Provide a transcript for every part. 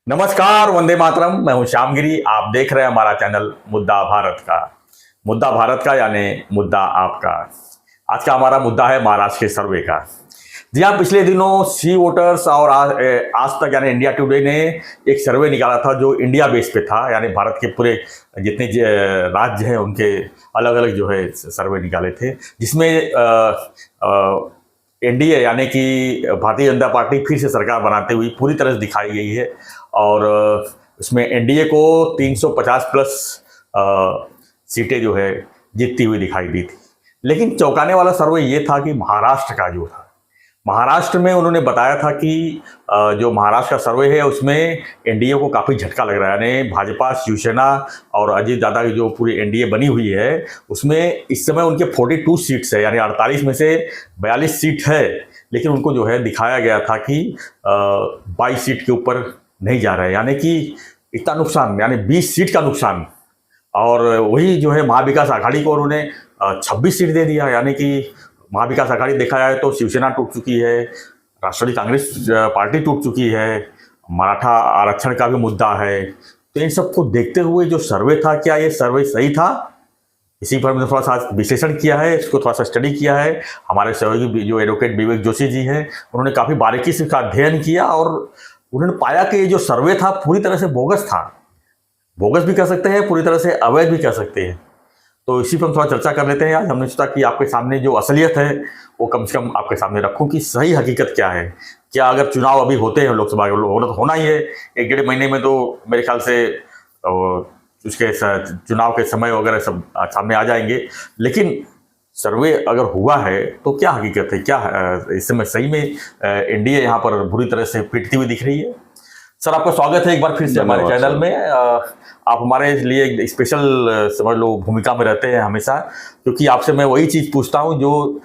नमस्कार, वंदे मातरम। मैं हूं श्यामगिरी। आप देख रहे हैं हमारा चैनल मुद्दा भारत का। मुद्दा भारत का यानी मुद्दा आपका। आज का हमारा मुद्दा है महाराष्ट्र के सर्वे का। जी हाँ, पिछले दिनों सी वोटर्स और आज तक यानी इंडिया टुडे ने एक सर्वे निकाला था जो इंडिया बेस पे था, यानी भारत के पूरे जितने राज्य हैं उनके अलग अलग जो है सर्वे निकाले थे, जिसमें एनडीए यानी कि भारतीय जनता पार्टी फिर से सरकार बनाते हुए पूरी तरह से दिखाई गई है। और इसमें एनडीए को 350 प्लस सीटें जो है जीतती हुई दिखाई दी थी। लेकिन चौंकाने वाला सर्वे ये था कि महाराष्ट्र का जो था, महाराष्ट्र में उन्होंने बताया था कि जो महाराष्ट्र का सर्वे है उसमें एनडीए को काफ़ी झटका लग रहा है। यानी भाजपा, शिवसेना और अजीत दादा की जो पूरी एनडीए बनी हुई है उसमें इस समय उनके 42 सीट्स है, यानी 48 में से 42 सीट है। लेकिन उनको जो है दिखाया गया था कि 22 सीट के ऊपर नहीं जा रहे, यानी कि इतना नुकसान, यानी 20 सीट का नुकसान। और वही जो है महाविकास आघाड़ी को उन्होंने 26 सीट दे दिया। यानी कि महाविकास आघाड़ी देखा जाए तो शिवसेना टूट चुकी है, राष्ट्रवादी कांग्रेस पार्टी टूट चुकी है, मराठा आरक्षण का भी मुद्दा है। तो इन सबको देखते हुए जो सर्वे था, क्या ये सर्वे सही था? इसी पर मैंने थोड़ा सा विश्लेषण किया है, इसको थोड़ा सा स्टडी किया है। हमारे सहयोगी जो एडवोकेट विवेक जोशी जी हैं, उन्होंने काफ़ी बारीकी से इसका अध्ययन किया और उन्होंने पाया कि ये जो सर्वे था पूरी तरह से बोगस था। बोगस भी कह सकते हैं, पूरी तरह से अवैध भी कह सकते हैं। तो इसी पर हम थोड़ा चर्चा कर लेते हैं। आज हमने सोचा कि आपके सामने जो असलियत है वो कम से कम आपके सामने रखूं कि सही हकीकत क्या है। क्या अगर चुनाव अभी होते हैं लोकसभा के, तो होना ही है, 1-1.5 महीने में तो मेरे ख्याल से उसके चुनाव के समय वगैरह सब सामने आ जाएंगे। लेकिन सर्वे अगर हुआ है तो क्या हकीकत है, क्या इस समय सही में एनडीए यहाँ पर बुरी तरह से पिटती हुई दिख रही है? सर, आपका स्वागत है एक बार फिर से हमारे चैनल में। आप हमारे लिए एक स्पेशल समझ लो भूमिका में रहते हैं हमेशा, क्योंकि आपसे मैं वही चीज़ पूछता हूँ जो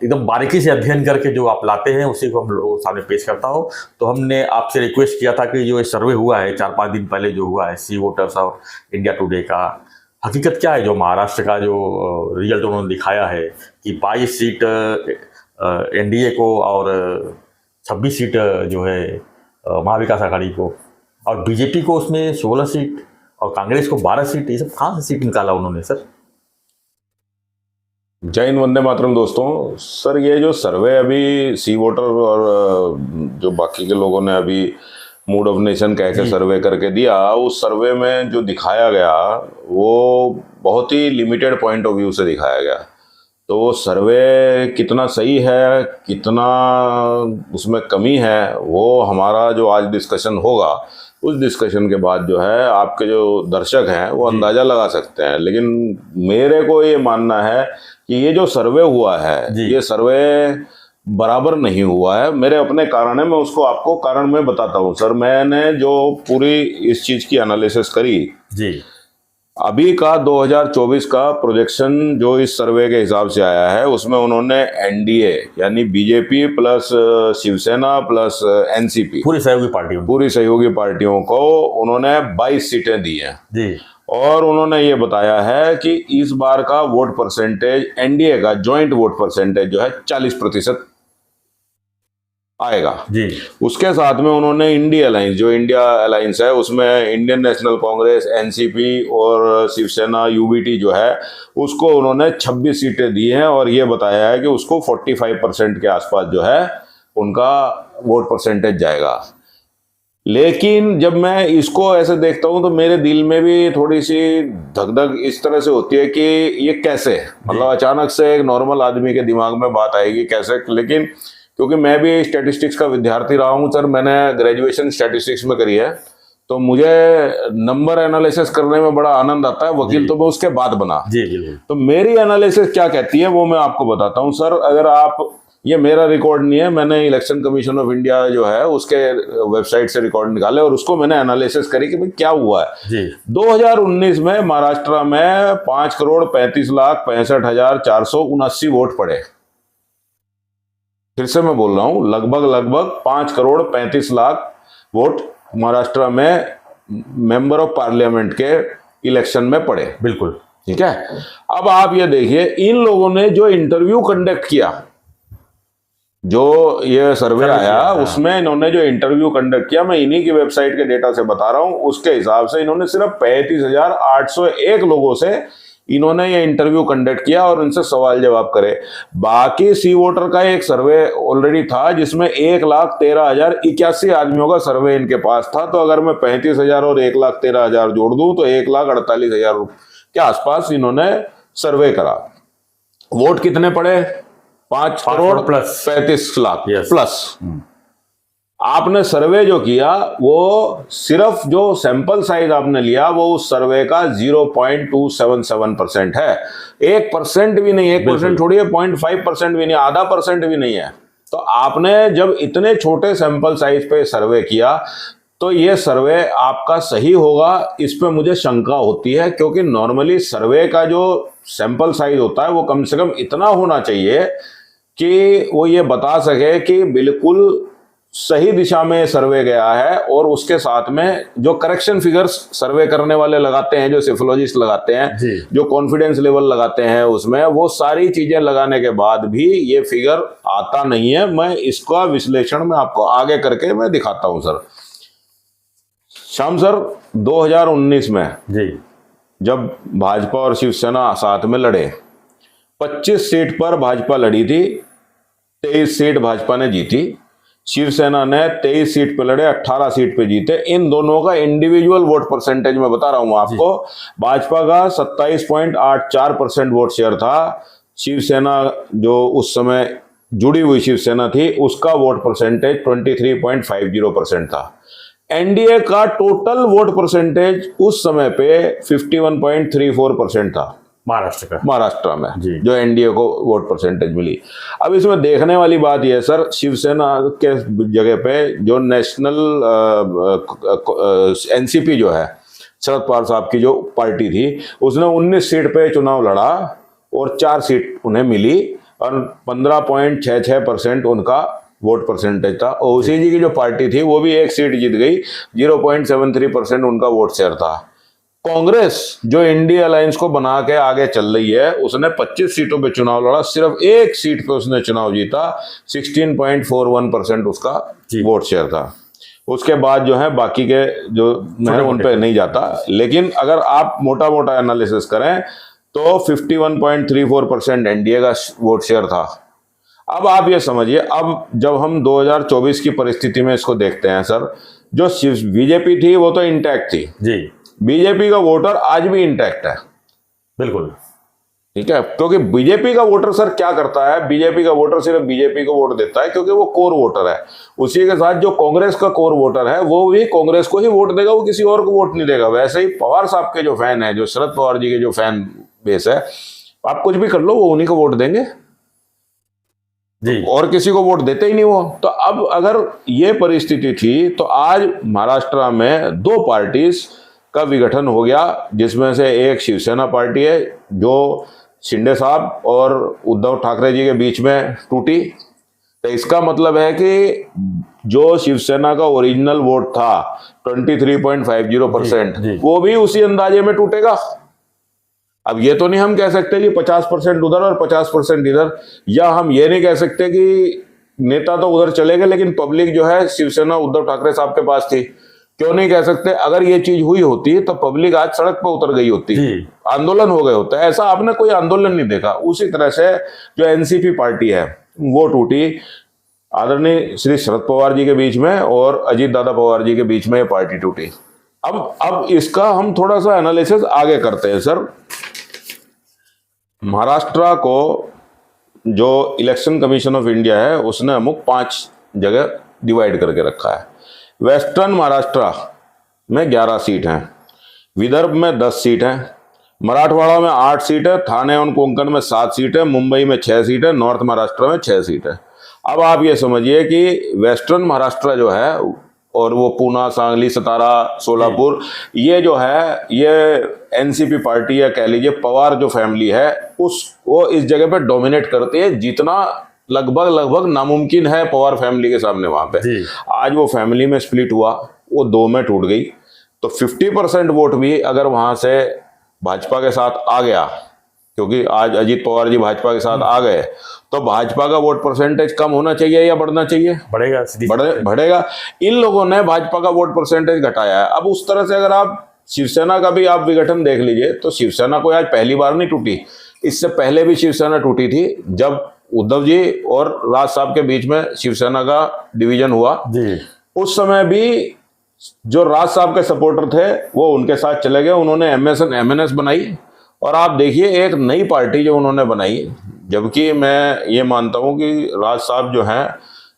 एकदम बारीकी से अध्ययन करके जो आप लाते हैं उसी को हम लोगों सामने पेश करता हूँ। तो हमने आपसे रिक्वेस्ट किया था कि जो ये सर्वे हुआ है 4-5 दिन पहले जो हुआ है सी वोटर्स और इंडिया टुडे का, हकीकत क्या है? जो महाराष्ट्र का जो रिजल्ट उन्होंने दिखाया है कि 22 सीट एनडीए को और 26 सीट जो है महाविकास आघाड़ी को, और बीजेपी को उसमें 16 सीट और कांग्रेस को 12 सीट, ये सब कहाँ से सीट निकाला उन्होंने सर? जय हिंद, वंदे मातरम दोस्तों। सर, ये जो सर्वे अभी सी वोटर और जो बाकी के लोगों ने अभी मूड ऑफ नेशन कह के सर्वे करके दिया, उस सर्वे में जो दिखाया गया वो बहुत ही लिमिटेड पॉइंट ऑफ व्यू से दिखाया गया। तो वो सर्वे कितना सही है, कितना उसमें कमी है, वो हमारा जो आज डिस्कशन होगा, उस डिस्कशन के बाद जो है आपके जो दर्शक हैं वो अंदाज़ा लगा सकते हैं। लेकिन मेरे को ये मानना है कि ये जो सर्वे हुआ है, ये सर्वे बराबर नहीं हुआ है। मेरे अपने कारण है, मैं उसको आपको कारण में बताता हूँ। सर, मैंने जो पूरी इस चीज़ की एनालिसिस करी जी, अभी का 2024 का प्रोजेक्शन जो इस सर्वे के हिसाब से आया है, उसमें उन्होंने एनडीए यानी BJP plus Shivsena plus NCP, पूरी सहयोगी पार्टियों को उन्होंने 22 सीटें दी हैं जी। और उन्होंने ये बताया है कि इस बार का वोट परसेंटेज, एनडीए का जॉइंट वोट परसेंटेज जो है 40% आएगा जी। उसके साथ में उन्होंने इंडिया अलायंस, जो इंडिया अलायंस है उसमें इंडियन नेशनल कांग्रेस, एनसीपी और शिवसेना यूबीटी जो है, उसको उन्होंने 26 सीटें दी हैं और ये बताया है कि उसको 45% के आसपास जो है उनका वोट परसेंटेज जाएगा। लेकिन जब मैं इसको ऐसे देखता हूं तो मेरे दिल में भी थोड़ी सी धक-धक इस तरह से होती है कि ये कैसे, मतलब अचानक से एक नॉर्मल आदमी के दिमाग में बात आएगी कैसे। लेकिन क्योंकि मैं भी स्टैटिस्टिक्स का विद्यार्थी रहा हूँ सर, मैंने ग्रेजुएशन स्टैटिस्टिक्स में करी है, तो मुझे नंबर एनालिसिस करने में बड़ा आनंद आता है। वकील तो मैं उसके बाद बना जी। तो मेरी एनालिसिस क्या कहती है वो मैं आपको बताता हूँ सर। अगर आप, ये मेरा रिकॉर्ड नहीं है, मैंने इलेक्शन कमीशन ऑफ इंडिया जो है उसके वेबसाइट से रिकॉर्ड निकाले और उसको मैंने एनालिसिस करी कि भाई क्या हुआ है जी। 2019 में महाराष्ट्र में 5,35,65,479 वोट पड़े। फिर से मैं बोल रहा हूं, लगभग 5,35,00,000 वोट महाराष्ट्र में मेंबर ऑफ पार्लियामेंट के इलेक्शन में पड़े। बिल्कुल ठीक है। अब आप ये देखिए, इन लोगों ने जो इंटरव्यू कंडक्ट किया, जो ये सर्वे आया हाँ। उसमें इन्होंने जो इंटरव्यू कंडक्ट किया, मैं इन्हीं की वेबसाइट के डेटा से बता रहा हूं, उसके हिसाब से इन्होंने सिर्फ 35,801 लोगों से इन्होंने ये इंटरव्यू कंडक्ट किया और उनसे सवाल जवाब करे। बाकी सी वोटर का एक सर्वे ऑलरेडी था जिसमें 1,13,081 आदमियों का सर्वे इनके पास था। तो अगर मैं 35,000 और 1,13,000 जोड़ दूं तो 1,48,000 के आसपास इन्होंने सर्वे करा। वोट कितने पड़े? 5 crore plus 35 lakh Yes. Plus. आपने सर्वे जो किया वो सिर्फ जो सैंपल साइज आपने लिया वो उस सर्वे का 0.277% है। 1% भी नहीं, 1% छोड़िए, 0.5% भी नहीं, आधा % भी नहीं है। तो आपने जब इतने छोटे सैंपल साइज पे सर्वे किया तो ये सर्वे आपका सही होगा, इस पे मुझे शंका होती है, क्योंकि नॉर्मली सर्वे का जो सैंपल साइज होता है वो कम से कम इतना होना चाहिए कि वो ये बता सके कि बिल्कुल सही दिशा में सर्वे गया है। और उसके साथ में जो करेक्शन फिगर्स सर्वे करने वाले लगाते हैं, जो सेफोलॉजिस्ट लगाते हैं, जो कॉन्फिडेंस लेवल लगाते हैं, उसमें वो सारी चीजें लगाने के बाद भी ये फिगर आता नहीं है। मैं इसका विश्लेषण में आपको आगे करके मैं दिखाता हूं सर। श्याम सर, 2019 में जी जब भाजपा और शिवसेना साथ में लड़े, 25 सीट पर भाजपा लड़ी थी, 23 सीट भाजपा ने जीती। शिवसेना ने 23 सीट पे लड़े, 18 सीट पे जीते। इन दोनों का इंडिविजुअल वोट परसेंटेज मैं बता रहा हूं आपको। भाजपा का 27.84% वोट शेयर था। शिवसेना जो उस समय जुड़ी हुई शिवसेना थी उसका वोट परसेंटेज 23.50% था। एनडीए का टोटल वोट परसेंटेज उस समय पे 51.34% था महाराष्ट्र में, जो एनडीए को वोट परसेंटेज मिली। अब इसमें देखने वाली बात यह सर, शिवसेना के जगह पे जो नेशनल एनसीपी जो है, शरद पवार साहब की जो पार्टी थी, उसने 19 सीट पे चुनाव लड़ा और 4 सीट उन्हें मिली और 15.66% उनका वोट परसेंटेज था। ओवैसी जी की जो पार्टी थी वो भी 1 सीट जीत गई, 0.73% उनका वोट शेयर था। कांग्रेस जो इंडिया अलायंस को बना के आगे चल रही है, उसने 25 सीटों पे चुनाव लड़ा, सिर्फ 1 सीट पे उसने चुनाव जीता, 16.41% उसका वोट शेयर था। उसके बाद जो है बाकी के जो मैं उन पे नहीं जाता, लेकिन अगर आप मोटा मोटा एनालिसिस करें तो 51.34% एनडीए का वोट शेयर था। अब आप ये समझिए, अब जब हम 2024 की परिस्थिति में इसको देखते हैं सर, जो बीजेपी थी वो तो इंटैक्ट थी जी, बीजेपी का वोटर आज भी इंटैक्ट है, बिल्कुल ठीक है। क्योंकि बीजेपी का वोटर सर क्या करता है, बीजेपी का वोटर सिर्फ बीजेपी को वोट देता है क्योंकि वो कोर वोटर है। उसी के साथ जो कांग्रेस का कोर वोटर है वो भी कांग्रेस को ही वोट देगा, वो किसी और को वोट नहीं देगा। वैसे ही पवार साहब के जो फैन है, जो शरद पवार जी के जो फैन बेस है, आप कुछ भी कर लो वो उन्हीं को वोट देंगे जी, और किसी को वोट देते ही नहीं वो। तो अब अगर ये परिस्थिति थी तो आज महाराष्ट्र में 2 पार्टीज का विघटन हो गया, जिसमें से एक शिवसेना पार्टी है जो शिंदे साहब और उद्धव ठाकरे जी के बीच में टूटी। तो इसका मतलब है कि जो शिवसेना का ओरिजिनल वोट था 23.50%, वो भी उसी अंदाजे में टूटेगा। अब ये तो नहीं हम कह सकते कि 50% उधर और 50% इधर, या हम ये नहीं कह सकते कि नेता तो उधर चले गए लेकिन पब्लिक जो है शिवसेना उद्धव ठाकरे साहब के पास थी। क्यों नहीं कह सकते? अगर ये चीज हुई होती तो पब्लिक आज सड़क पर उतर गई होती, आंदोलन हो गए होता है। ऐसा आपने कोई आंदोलन नहीं देखा। उसी तरह से जो एनसीपी पार्टी है वो टूटी, आदरणीय श्री शरद पवार जी के बीच में और अजीत दादा पवार जी के बीच में ये पार्टी टूटी। अब इसका हम थोड़ा सा एनालिसिस आगे करते हैं सर। महाराष्ट्र को जो इलेक्शन कमीशन ऑफ इंडिया है उसने अमुक 5 जगह डिवाइड करके रखा है। वेस्टर्न महाराष्ट्र में 11 सीट हैं, विदर्भ में 10 सीट हैं, मराठवाड़ा में 8 सीट है, थाने और कोंकण में 7 सीट है, मुंबई में 6 सीट है, नॉर्थ महाराष्ट्र में 6 सीट है। अब आप ये समझिए कि वेस्टर्न महाराष्ट्र जो है और वो पूना, सांगली, सतारा, सोलापुर, ये जो है ये एनसीपी पार्टी या कह लीजिए पवार जो फैमिली है वो इस जगह पे डोमिनेट करती है। जितना लगभग नामुमकिन है पवार फैमिली के सामने वहां पे। आज वो फैमिली में स्प्लिट हुआ, वो 2 में टूट गई। तो 50% वोट भी अगर वहां से भाजपा के साथ आ गया, क्योंकि आज अजीत पवार जी भाजपा के साथ आ गए, तो भाजपा का वोट परसेंटेज कम होना चाहिए या बढ़ना चाहिए? बढ़ेगा, सीधी सी बात है। बढ़ेगा। इन लोगों ने भाजपा का वोट परसेंटेज घटाया है। अब उस तरह से अगर आप शिवसेना का भी आप विघटन देख लीजिए, तो शिवसेना कोई आज पहली बार नहीं टूटी, इससे पहले भी शिवसेना टूटी थी। जब उद्धव जी और राज साहब के बीच में शिवसेना का डिवीजन हुआ, जी, उस समय भी जो राज साहब के सपोर्टर थे वो उनके साथ चले गए, उन्होंने एमएनएस बनाई। और आप देखिए एक नई पार्टी जो उन्होंने बनाई, जबकि मैं ये मानता हूं कि राज साहब जो हैं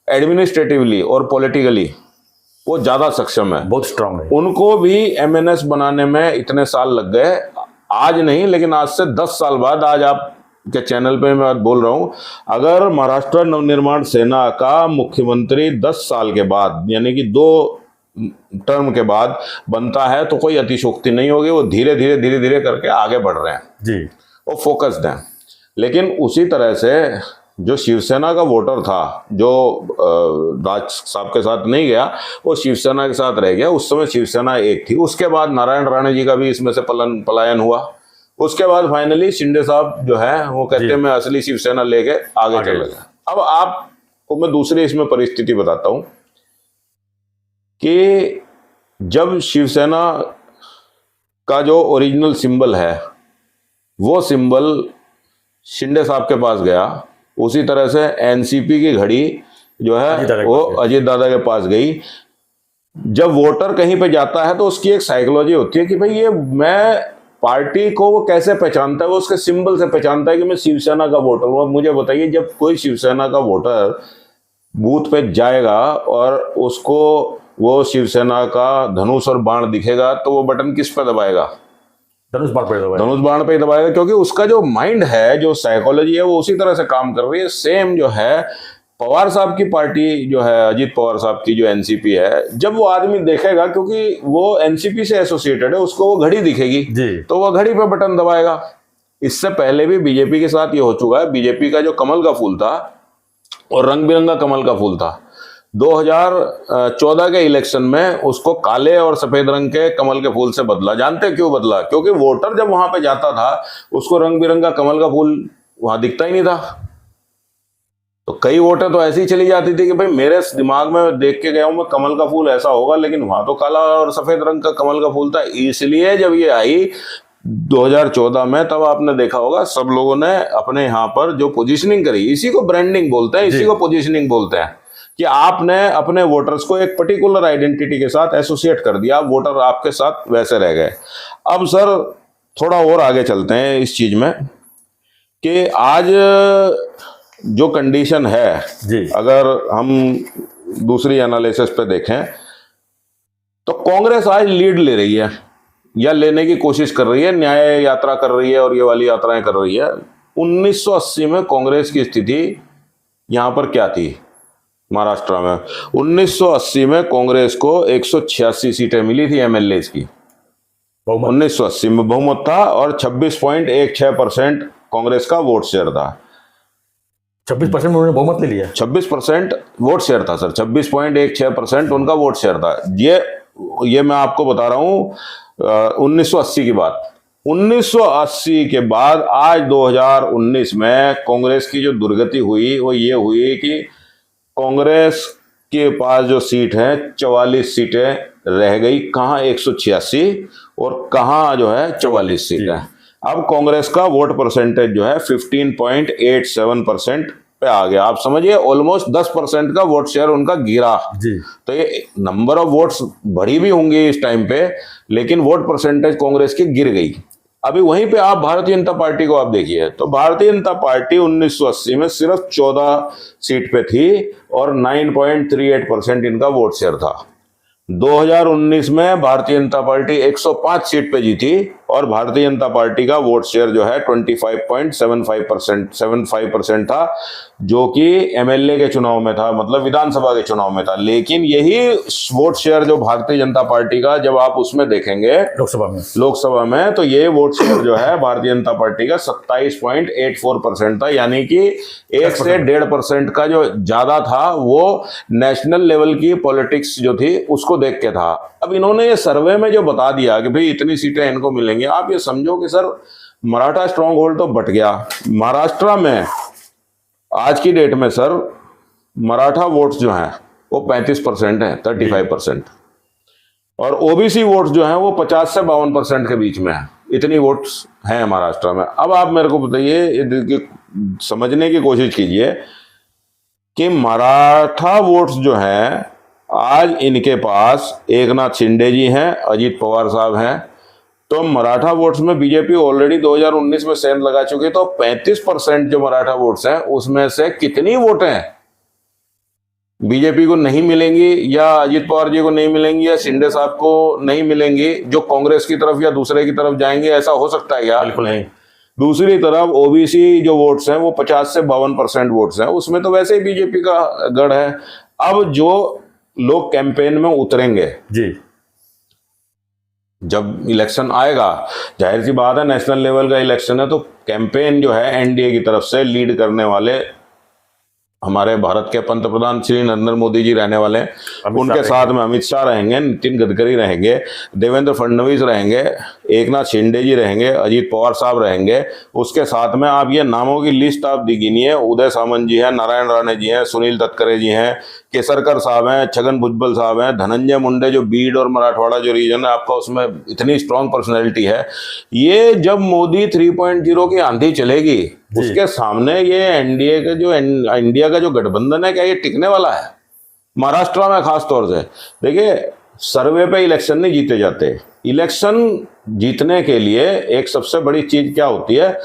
एडमिनिस्ट्रेटिवली और पॉलिटिकली वो ज्यादा सक्षम है, बहुत स्ट्रांग है। उनको भी एमएनएस बनाने में इतने साल लग गए। आज नहीं, लेकिन आज से 10 साल बाद, आज आप के चैनल पे मैं बोल रहा हूं, अगर महाराष्ट्र नवनिर्माण सेना का मुख्यमंत्री 10 साल के बाद, यानी कि 2 टर्म के बाद बनता है, तो कोई अतिशोक्ति नहीं होगी। वो धीरे धीरे करके आगे बढ़ रहे हैं जी, वो फोकस्ड हैं। लेकिन उसी तरह से जो शिवसेना का वोटर था, जो राज साहब के साथ नहीं गया, वो शिवसेना के साथ रह गया। उस समय शिवसेना एक थी। उसके बाद नारायण राणे जी का भी इसमें से पलायन हुआ। उसके बाद फाइनली शिंदे साहब जो है वो कहते हैं मैं असली शिवसेना लेके आगे चले गए। अब आपको मैं दूसरी इसमें परिस्थिति बताता हूं कि जब शिवसेना का जो ओरिजिनल सिंबल है वो सिंबल शिंदे साहब के पास गया, उसी तरह से एनसीपी की घड़ी जो है वो अजीत दादा के पास गई। जब वोटर कहीं पे जाता है तो उसकी एक साइकोलॉजी होती है कि भाई ये मैं पार्टी को वो कैसे पहचानता है, वो उसके सिंबल से पहचानता है कि मैं शिवसेना का वोटर हूँ। मुझे बताइए, जब कोई शिवसेना का वोटर बूथ पे जाएगा और उसको वो शिवसेना का धनुष और बाण दिखेगा, तो वो बटन किस पे दबाएगा? धनुष बाण पे दबाएगा। धनुष बाण पे ही दबाएगा, क्योंकि उसका जो माइंड है, जो साइकोलॉजी है, वो उसी तरह से काम कर रही है। सेम जो है पवार साहब की पार्टी जो है, अजीत पवार साहब की जो एनसीपी है, जब वो आदमी देखेगा, क्योंकि वो एनसीपी से एसोसिएटेड है, उसको वो घड़ी दिखेगी तो वो घड़ी पे बटन दबाएगा। इससे पहले भी बीजेपी के साथ ये हो चुका है। बीजेपी का जो कमल का फूल था और रंग बिरंगा कमल का फूल था, 2014 के इलेक्शन में उसको काले और सफेद रंग के कमल के फूल से बदला। जानते क्यों बदला? क्योंकि वोटर जब वहां पे जाता था उसको रंग बिरंगा कमल का फूल वहां दिखता ही नहीं था। तो कई वोटर तो ऐसी चली जाती थी कि भाई मेरे दिमाग में देख के गया हूं मैं, कमल का फूल ऐसा होगा, लेकिन वहां तो काला और सफेद रंग का कमल का फूल था। इसलिए जब ये आई 2014 में, तब आपने देखा होगा सब लोगों ने अपने यहाँ पर जो पोजीशनिंग करी, इसी को ब्रांडिंग बोलते हैं, इसी को पोजीशनिंग बोलते हैं, कि आपने अपने वोटर्स को एक पर्टिकुलर आइडेंटिटी के साथ एसोसिएट कर दिया, वोटर आपके साथ वैसे रह गए। अब सर थोड़ा और आगे चलते हैं इस चीज में कि आज जो कंडीशन है जी, अगर हम दूसरी एनालिसिस पे देखें तो कांग्रेस आज लीड ले रही है या लेने की कोशिश कर रही है, न्याय यात्रा कर रही है और ये वाली यात्राएं कर रही है। 1980 में कांग्रेस की स्थिति यहां पर क्या थी? महाराष्ट्र में 1980 में कांग्रेस को 186 सीटें मिली थी एमएलए की। 1980 में बहुमत था और 26.16% कांग्रेस का वोट शेयर था। 26% में उन्होंने बहुमत ले लिया। 26% वोट शेयर था सर, 26.16% उनका वोट शेयर था। ये मैं आपको बता रहा हूं 1980 की बात। 1980 के बाद आज 2019 में कांग्रेस की जो दुर्गति हुई वो ये हुई कि कांग्रेस के पास जो सीट है 44 सीटें रह गई, कहां 186 और कहां जो है 44 सीटें। अब कांग्रेस का वोट परसेंटेज जो है 15.87% पे आ गया। आप समझिए ऑलमोस्ट 10% का वोट शेयर उनका गिरा जी। तो ये नंबर ऑफ वोट्स बढ़ी भी होंगी इस टाइम पे, लेकिन वोट परसेंटेज कांग्रेस की गिर गई। अभी वहीं पे आप भारतीय जनता पार्टी को आप देखिए तो भारतीय जनता पार्टी 1980 में सिर्फ 14 सीट पे थी और 9.38% इनका वोट शेयर था। 2019 में भारतीय जनता पार्टी 105 सीट पे जीती और भारतीय जनता पार्टी का वोट शेयर जो है 25.75% था, जो कि एमएलए के चुनाव में था, मतलब विधानसभा के चुनाव में था। लेकिन यही वोट शेयर जो भारतीय जनता पार्टी का जब आप उसमें देखेंगे लोकसभा में तो ये वोट शेयर जो है भारतीय जनता पार्टी का 27.84% था, यानी कि 1 से 1.5% का जो ज्यादा था वो नेशनल लेवल की पॉलिटिक्स जो थी उसको देख के था। अब इन्होंने ये सर्वे में जो बता दिया कि भाई इतनी सीटें इनको मिलेंगी, आप ये समझो कि सर मराठा स्ट्रॉन्ग होल्ड तो बट गया। महाराष्ट्र में आज की डेट में सर मराठा वोट्स जो हैं वो 35% है, 35%, और ओबीसी वोट्स जो हैं वो 50 से 52% के बीच में है। इतनी वोट्स हैं महाराष्ट्र में। अब आप मेरे को बताइए, समझने की कोशिश कीजिए कि मराठा वोट्स जो हैं आज इनके पास एकनाथ शिंदे जी हैं, अजीत पवार साहब हैं, तो मराठा वोट्स में बीजेपी ऑलरेडी 2019 में सेंध लगा चुकी है। तो 35% जो मराठा वोट्स हैं उसमें से कितनी वोटें बीजेपी को नहीं मिलेंगी, या अजीत पवार जी को नहीं मिलेंगी, या शिंदे साहब को नहीं मिलेंगी, जो कांग्रेस की तरफ या दूसरे की तरफ जाएंगे? ऐसा हो सकता है क्या? बिल्कुल नहीं। दूसरी तरफ ओबीसी जो वोट्स हैं वो 50 से 52% वोट्स हैं, उसमें तो वैसे ही बीजेपी का गढ़ है। अब जो लोग कैंपेन में उतरेंगे जी, जब इलेक्शन आएगा, जाहिर सी बात है नेशनल लेवल का इलेक्शन है, तो कैंपेन जो है एनडीए की तरफ से लीड करने वाले हमारे भारत के पंतप्रधान श्री नरेंद्र मोदी जी रहने वाले हैं। उनके साथ में अमित शाह रहेंगे, नितिन गडकरी रहेंगे, देवेंद्र फडणवीस रहेंगे, एकनाथ शिंदे जी रहेंगे, अजीत पवार साहब रहेंगे। उसके साथ में आप ये नामों की लिस्ट आप गिनिए, उदय सामंत जी हैं, नारायण राणे जी हैं, सुनील तटकरे जी हैं, केसरकर साहब हैं, छगन भुजबल साहब हैं, धनंजय मुंडे जो बीड और मराठवाड़ा जो रीजन है आपका, उसमें इतनी स्ट्रांग पर्सनैलिटी है। ये जब मोदी 3.0 की आंधी चलेगी, उसके सामने ये एनडीए का जो इंडिया का जो गठबंधन है, क्या ये टिकने वाला है? महाराष्ट्र में खास तौर से देखिए, सर्वे पे इलेक्शन नहीं जीते जाते। इलेक्शन जीतने के लिए एक सबसे बड़ी चीज क्या होती है,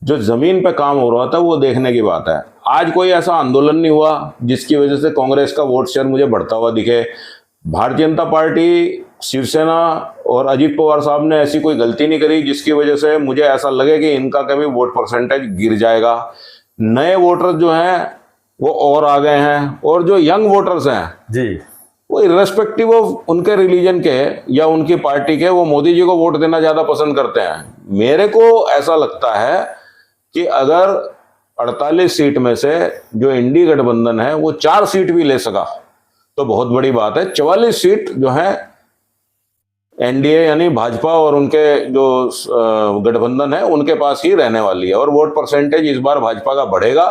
जो जमीन पे काम हो रहा था वो देखने की बात है। आज कोई ऐसा आंदोलन नहीं हुआ जिसकी वजह से कांग्रेस का वोट शेयर मुझे बढ़ता हुआ दिखे। भारतीय जनता पार्टी, शिवसेना और अजीत पवार साहब ने ऐसी कोई गलती नहीं करी जिसकी वजह से मुझे ऐसा लगे कि इनका कभी वोट परसेंटेज गिर जाएगा। नए वोटर्स जो हैं वो और आ गए हैं, और जो यंग वोटर्स हैं जी, वो इर्रेस्पेक्टिव ऑफ उनके रिलीजन के या उनकी पार्टी के, वो मोदी जी को वोट देना ज्यादा पसंद करते हैं। मेरे को ऐसा लगता है कि अगर 48 सीट में से जो इंडी गठबंधन है वो 4 सीट भी ले सका तो बहुत बड़ी बात है। 44 सीट जो है एनडीए यानी भाजपा और उनके जो गठबंधन है उनके पास ही रहने वाली है, और वोट परसेंटेज इस बार भाजपा का बढ़ेगा,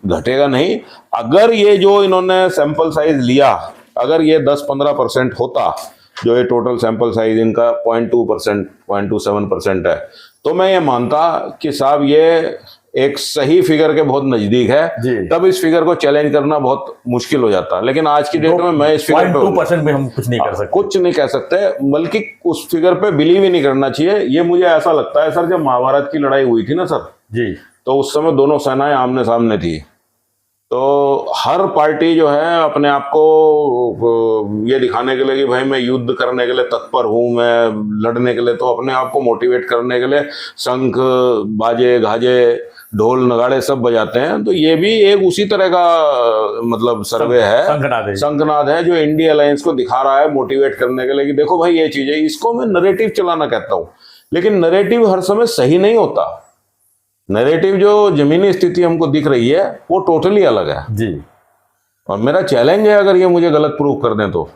घटेगा नहीं। अगर ये जो इन्होंने सैंपल साइज लिया, अगर ये 10-15% होता, जो ये टोटल सैंपल साइज इनका 0.2%, 0.27% है, तो मैं ये मानता कि साहब ये एक सही फिगर के बहुत नजदीक है। तब इस फिगर को चैलेंज करना बहुत मुश्किल हो जाता है। लेकिन आज की डेट में मैं इस फिगर पे 2% में हम कुछ नहीं कर सकते, कुछ नहीं कह सकते, बल्कि उस फिगर पे बिलीव ही नहीं करना चाहिए। ये मुझे ऐसा लगता है सर, जब महाभारत की लड़ाई हुई थी ना सर जी, तो उस समय दोनों सेनाएं आमने सामने थी, तो हर पार्टी जो है अपने आप को ये दिखाने के लिए कि भाई मैं युद्ध करने के लिए तत्पर हूं, मैं लड़ने के लिए, तो अपने आप को मोटिवेट करने के लिए शंख बाजे गाजे ढोल नगाड़े सब बजाते हैं। तो ये भी एक उसी तरह का मतलब सर्वे है, शंखनाद है, जो इंडिया अलायंस को दिखा रहा है मोटिवेट करने के लिए कि देखो भाई ये चीज है। इसको मैं नरेटिव चलाना कहता हूं, लेकिन नरेटिव हर समय सही नहीं होता। नैरेटिव जो जमीनी स्थिति हमको दिख रही है वो टोटली अलग है जी, और मेरा चैलेंज है अगर ये मुझे गलत प्रूव कर दें तो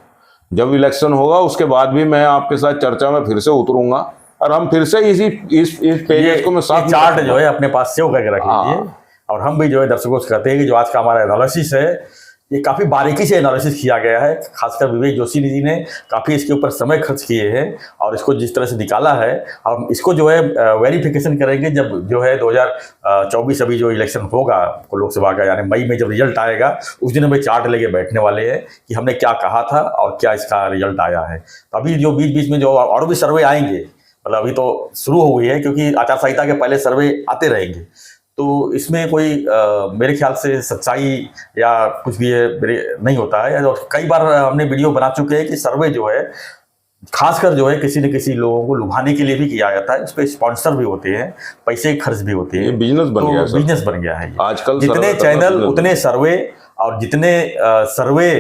जब इलेक्शन होगा उसके बाद भी मैं आपके साथ चर्चा में फिर से उतरूंगा और हम फिर से इस पेज को मैं साथ चार्ट जो है अपने पास सेव करके रख लीजिए। और हम भी जो है दर्शकों से कहते हैं कि जो आज का हमारा एनालिसिस है ये काफ़ी बारीकी से एनालिसिस किया गया है, खासकर विवेक जोशी जी ने काफ़ी इसके ऊपर समय खर्च किए हैं और इसको जिस तरह से निकाला है। हम इसको जो है वेरिफिकेशन करेंगे जब जो है 2024 अभी जो इलेक्शन होगा लोकसभा का, यानी मई में जब रिजल्ट आएगा उस दिन हमें चार्ट लेके बैठने वाले हैं कि हमने क्या कहा था और क्या इसका रिजल्ट आया है। तो अभी जो बीच बीच में जो और भी सर्वे आएंगे, मतलब अभी तो शुरू हो गई है क्योंकि आचार संहिता के पहले सर्वे आते रहेंगे, तो इसमें कोई मेरे ख्याल से सच्चाई या कुछ भी नहीं होता है। और कई बार हमने वीडियो बना चुके हैं कि सर्वे जो है खासकर जो है किसी न किसी लोगों को लुभाने के लिए भी किया जाता है, उस पर स्पॉन्सर भी होते हैं, पैसे खर्च भी होते हैं, बिजनेस बन गया है, बिजनेस बन गया है आजकल। जितने चैनल उतने सर्वे और जितने सर्वे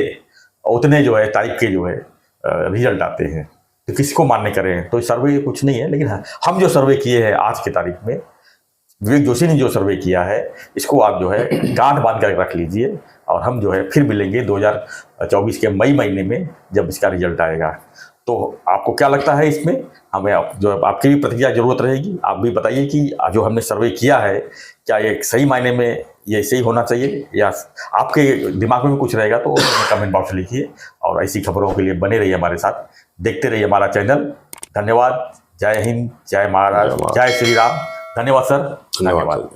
उतने जो है टाइप के जो है रिजल्ट आते हैं, तो किसी को मान्य करें तो सर्वे कुछ नहीं है। लेकिन हम जो सर्वे किए हैं आज की तारीख में, विवेक जोशी ने जो सर्वे किया है, इसको आप जो है गांठ बांध कर रख लीजिए और हम जो है फिर मिलेंगे 2024 के मई महीने में जब इसका रिजल्ट आएगा। तो आपको क्या लगता है इसमें, हमें जो आपकी भी प्रतिक्रिया जरूरत रहेगी। आप भी बताइए कि जो हमने सर्वे किया है क्या ये सही मायने में ये ऐसे ही होना चाहिए, या आपके दिमाग में भी कुछ रहेगा तो कमेंट बॉक्स में लिखिए। और ऐसी खबरों के लिए बने रहिए हमारे साथ, देखते रहिए हमारा चैनल। धन्यवाद। जय हिंद, जय महाराज, जय श्री राम। धन्यवाद सर, धन्यवाद।